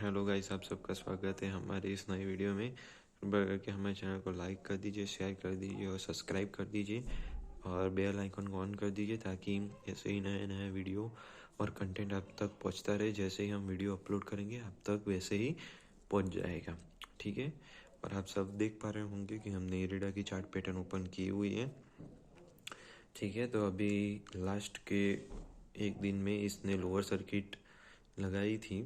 Hello guys, आप सबका स्वागत है हमारे इस नई वीडियो में। कृपया करके हमारे चैनल को लाइक कर दीजिए, शेयर कर दीजिए और सब्सक्राइब कर दीजिए और बेल आइकन को ऑन कर दीजिए ताकि ऐसे ही नए नए वीडियो और कंटेंट आप तक पहुंचता रहे। जैसे ही हम वीडियो अपलोड करेंगे आप तक वैसे ही पहुंच जाएगा, ठीक है। और आप सब देख पा रहे होंगे कि हमने इरिडा की चार्ट पैटर्न ओपन की हुई है, ठीक है। तो अभी लास्ट के एक दिन में इसने लोअर सर्किट लगाई थी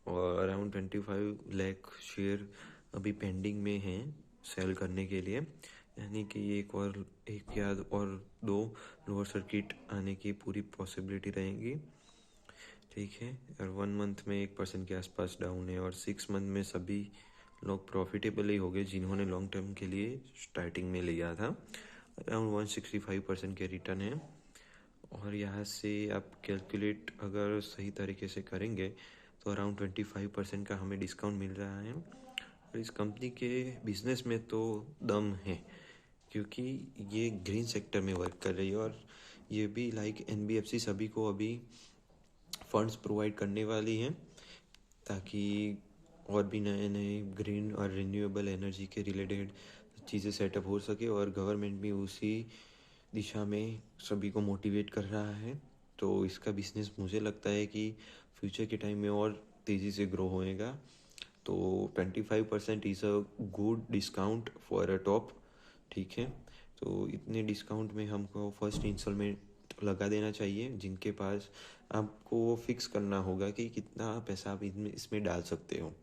और अराउंड 25 लाख शेयर अभी पेंडिंग में हैं सेल करने के लिए, यानी कि एक या और दो लोअर सर्किट आने की पूरी पॉसिबिलिटी रहेगी, ठीक है। और 1 मंथ में 1% के आसपास डाउन है और 6 मंथ में सभी लोग प्रॉफिटेबल ही हो गए जिन्होंने लॉन्ग टर्म के लिए स्टार्टिंग में लिया था। अराउंड 165% के रिटर्न है। और यहाँ से आप कैलकुलेट अगर सही तरीके से करेंगे तो अराउंड 25% का हमें डिस्काउंट मिल रहा है। और इस कंपनी के बिजनेस में तो दम है क्योंकि ये ग्रीन सेक्टर में वर्क कर रही है और ये भी लाइक एनबीएफसी सभी को अभी फंड्स प्रोवाइड करने वाली हैं ताकि और भी नए नए ग्रीन और रिन्यूएबल एनर्जी के रिलेटेड चीज़ें सेटअप हो सके और गवर्नमेंट भी उसी दिशा में सभी को मोटिवेट कर रहा है। तो इसका बिजनेस मुझे लगता है कि फ्यूचर के टाइम में और तेज़ी से ग्रो होएगा। तो 25% is a good discount for a top, ठीक है। तो इतने डिस्काउंट में हमको फर्स्ट इंस्टॉलमेंट लगा देना चाहिए। जिनके पास आपको वो फिक्स करना होगा कि कितना पैसा आप इसमें डाल सकते हो,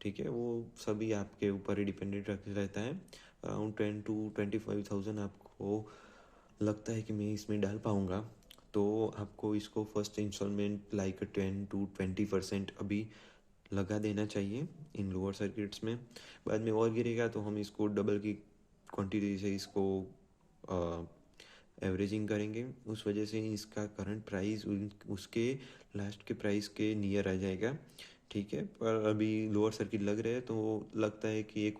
ठीक है। वो सभी आपके ऊपर ही डिपेंडेंट रहता है। अराउंड 10 to 25,000 आपको लगता है कि मैं इसमें डाल पाऊँगा तो आपको इसको फर्स्ट इंस्टॉलमेंट लाइक 10 to 20% अभी लगा देना चाहिए इन लोअर सर्किट्स में। बाद में और गिरेगा तो हम इसको डबल की क्वांटिटी से इसको एवरेजिंग करेंगे। उस वजह से इसका करंट प्राइस उसके लास्ट के प्राइस के नियर आ जाएगा, ठीक है। पर अभी लोअर सर्किट लग रहे हैं तो लगता है कि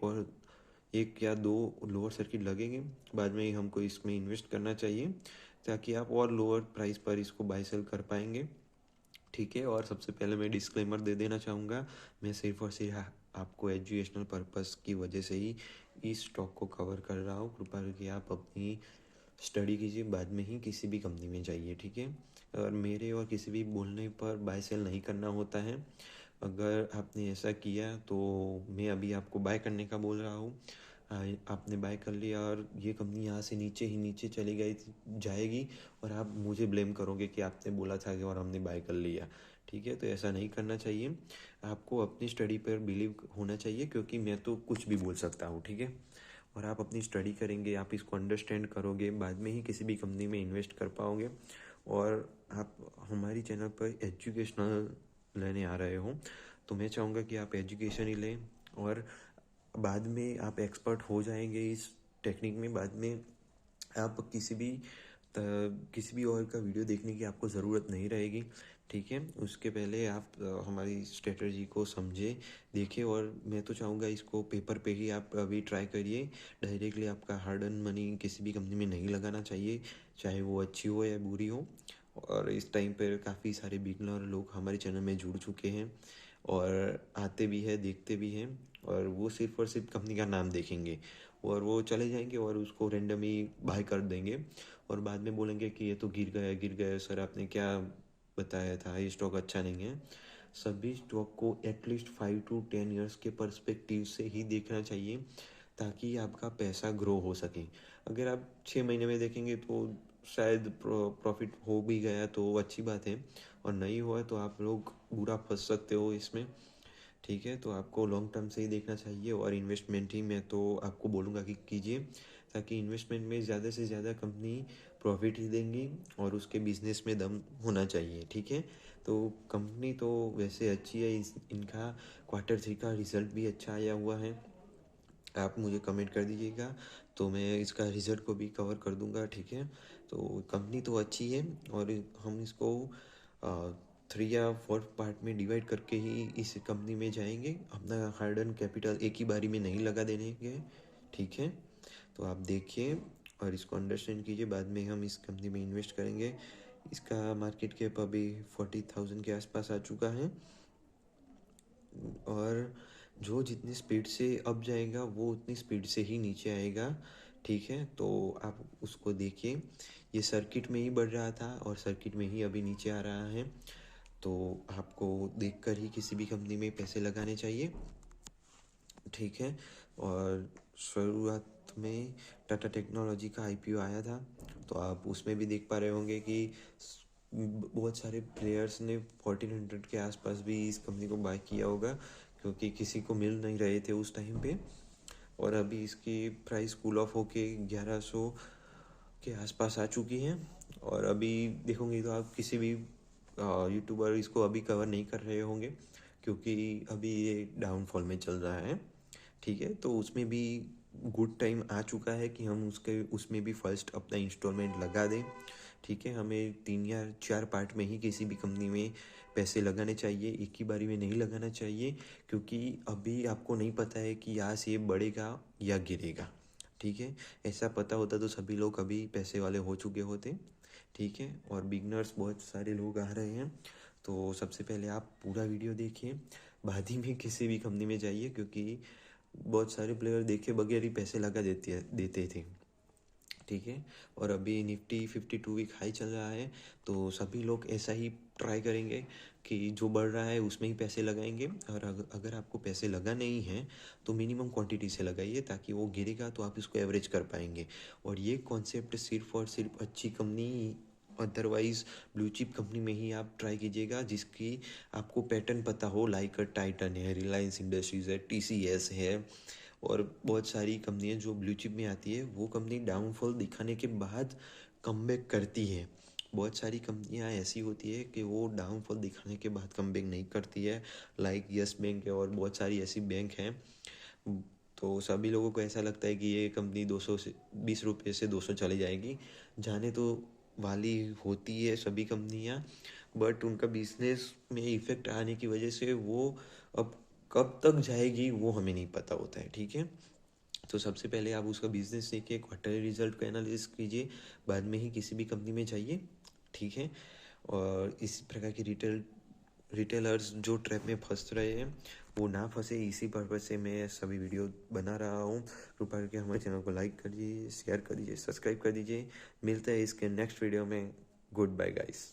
एक या दो लोअर सर्किट लगेंगे, बाद में ही हमको इसमें इन्वेस्ट करना चाहिए ताकि आप और लोअर प्राइस पर इसको बाय सेल कर पाएंगे, ठीक है। और सबसे पहले मैं डिस्क्लेमर दे देना चाहूँगा, मैं सिर्फ और सिर्फ आपको एजुकेशनल पर्पस की वजह से ही इस स्टॉक को कवर कर रहा हूँ। कृपया करके आप अपनी स्टडी कीजिए, बाद में ही किसी भी कंपनी में जाइए, ठीक है। और मेरे और किसी भी बोलने पर बाय सेल नहीं करना होता है। अगर आपने ऐसा किया तो मैं अभी आपको बाय करने का बोल रहा हूँ। आपने बाय कर लिया और ये कंपनी यहाँ से नीचे ही नीचे चली गई जाएगी और आप मुझे ब्लेम करोगे कि आपने बोला था कि और हमने बाय कर लिया, ठीक है। तो ऐसा नहीं करना चाहिए। आपको अपनी स्टडी पर बिलीव होना चाहिए क्योंकि मैं तो कुछ भी बोल सकता हूँ, ठीक है। और आप अपनी स्टडी करेंगे, आप इसको अंडरस्टैंड करोगे, बाद में ही किसी भी कंपनी में इन्वेस्ट कर पाओगे। और आप हमारी चैनल पर एजुकेशनल लेने आ रहे हो तो मैं चाहूँगा कि आप एजुकेशन ही लें और बाद में आप एक्सपर्ट हो जाएंगे इस टेक्निक में। बाद में आप किसी भी और का वीडियो देखने की आपको ज़रूरत नहीं रहेगी, ठीक है। उसके पहले आप हमारी स्ट्रेटजी को समझे, देखें। और मैं तो चाहूँगा इसको पेपर पे ही आप अभी ट्राई करिए। डायरेक्टली आपका हार्ड अर्न मनी किसी भी कंपनी में नहीं लगाना चाहिए, चाहे वो अच्छी हो या बुरी हो। और इस टाइम पर काफ़ी सारे बिगनर लोग हमारे चैनल में जुड़ चुके हैं और आते भी हैं, देखते भी हैं और वो सिर्फ और सिर्फ कंपनी का नाम देखेंगे और वो चले जाएंगे और उसको रेंडमली बाय कर देंगे और बाद में बोलेंगे कि ये तो गिर गया सर, आपने क्या बताया था, ये स्टॉक अच्छा नहीं है। सभी स्टॉक को एटलीस्ट 5 to 10 ईयर्स के पर्सपेक्टिव से ही देखना चाहिए ताकि आपका पैसा ग्रो हो सके। अगर आप 6 महीने में देखेंगे तो शायद प्रॉफिट हो भी गया तो अच्छी बात है, और नहीं हुआ तो आप लोग बुरा फंस सकते हो इसमें, ठीक है। तो आपको लॉन्ग टर्म से ही देखना चाहिए और इन्वेस्टमेंट ही मैं तो आपको बोलूँगा कि कीजिए ताकि इन्वेस्टमेंट में ज़्यादा से ज़्यादा कंपनी प्रॉफिट ही देंगी और उसके बिजनेस में दम होना चाहिए, ठीक है। तो कंपनी तो वैसे अच्छी है, इनका Q3 का रिज़ल्ट भी अच्छा आया हुआ है। आप मुझे कमेंट कर दीजिएगा तो मैं इसका रिज़ल्ट को भी कवर कर दूंगा, ठीक है। तो कंपनी तो अच्छी है और हम इसको 3 या 4 पार्ट में डिवाइड करके ही इस कंपनी में जाएंगे। अपना हार्ड एंड कैपिटल एक ही बारी में नहीं लगा देंगे, ठीक है। तो आप देखिए और इसको अंडरस्टैंड कीजिए, बाद में हम इस कंपनी में इन्वेस्ट करेंगे। इसका मार्केट कैप अभी 40,000 के आसपास आ चुका है। और जो जितनी स्पीड से अप जाएगा वो उतनी स्पीड से ही नीचे आएगा, ठीक है। तो आप उसको देखिए, ये सर्किट में ही बढ़ रहा था और सर्किट में ही अभी नीचे आ रहा है। तो आपको देखकर ही किसी भी कंपनी में पैसे लगाने चाहिए, ठीक है। और शुरुआत में टाटा टेक्नोलॉजी का आईपीओ आया था, तो आप उसमें भी देख पा रहे होंगे कि बहुत सारे प्लेयर्स ने 1400 के आसपास भी इस कंपनी को बाय किया होगा, क्योंकि किसी को मिल नहीं रहे थे उस टाइम पे। और अभी इसकी प्राइस कूल ऑफ होके 1100 के आसपास आ चुकी है। और अभी देखोगे तो आप किसी भी यूट्यूबर इसको अभी कवर नहीं कर रहे होंगे, क्योंकि अभी ये डाउनफॉल में चल रहा है, ठीक है। तो उसमें भी गुड टाइम आ चुका है कि हम उसमें भी फर्स्ट अपना इंस्टॉलमेंट लगा दें, ठीक है। हमें 3 या 4 पार्ट में ही किसी भी कंपनी में पैसे लगाने चाहिए, एक ही बारी में नहीं लगाना चाहिए, क्योंकि अभी आपको नहीं पता है कि यहाँ से ये बढ़ेगा या गिरेगा, ठीक है। ऐसा पता होता तो सभी लोग अभी पैसे वाले हो चुके होते, ठीक है। और बिगनर्स बहुत सारे लोग आ रहे हैं, तो सबसे पहले आप पूरा वीडियो देखिए, बाद ही में किसी भी कंपनी में जाइए, क्योंकि बहुत सारे प्लेयर देखे बगैर ही पैसे लगा देते थे, ठीक है। और अभी निफ्टी 52 वीक हाई चल रहा है, तो सभी लोग ऐसा ही ट्राई करेंगे कि जो बढ़ रहा है उसमें ही पैसे लगाएंगे। और अगर आपको पैसे लगाने ही हैं तो मिनिमम क्वांटिटी से लगाइए, ताकि वो गिरेगा तो आप इसको एवरेज कर पाएंगे। और ये कॉन्सेप्ट सिर्फ और सिर्फ अच्छी company, otherwise blue chip company में ही आप ट्राई कीजिएगा, जिसकी आपको पैटर्न पता हो, लाइक टाइटन है, रिलायंस इंडस्ट्रीज़ है, टीसीएस है, और बहुत सारी कंपनियां जो ब्लू चिप में आती है, वो कंपनी डाउनफॉल दिखाने के बाद कमबैक करती है। बहुत सारी कंपनियां ऐसी होती है कि वो डाउनफॉल दिखाने के बाद कमबैक नहीं करती है, लाइक यस बैंक है और बहुत सारी ऐसी बैंक हैं। तो सभी लोगों को ऐसा लगता है कि ये कंपनी 220 रुपये से 200 चली जाएगी, जाने तो वाली होती है सभी कंपनियां, बट उनका बिजनेस में इफेक्ट आने की वजह से वो अब कब तक जाएगी वो हमें नहीं पता होता है, ठीक है। तो सबसे पहले आप उसका बिजनेस देखिए, क्वार्टरली रिजल्ट का एनालिसिस कीजिए, बाद में ही किसी भी कंपनी में जाइए, ठीक है। और इसी प्रकार की रिटेलर्स जो ट्रैप में फंस रहे हैं वो ना फंसे, इसी पर्पज से मैं सभी वीडियो बना रहा हूँ। कृपया करके हमारे चैनल को लाइक कर दीजिए, शेयर कर दीजिए, सब्सक्राइब कर दीजिए। मिलते हैं इसके नेक्स्ट वीडियो में। Good bye guys.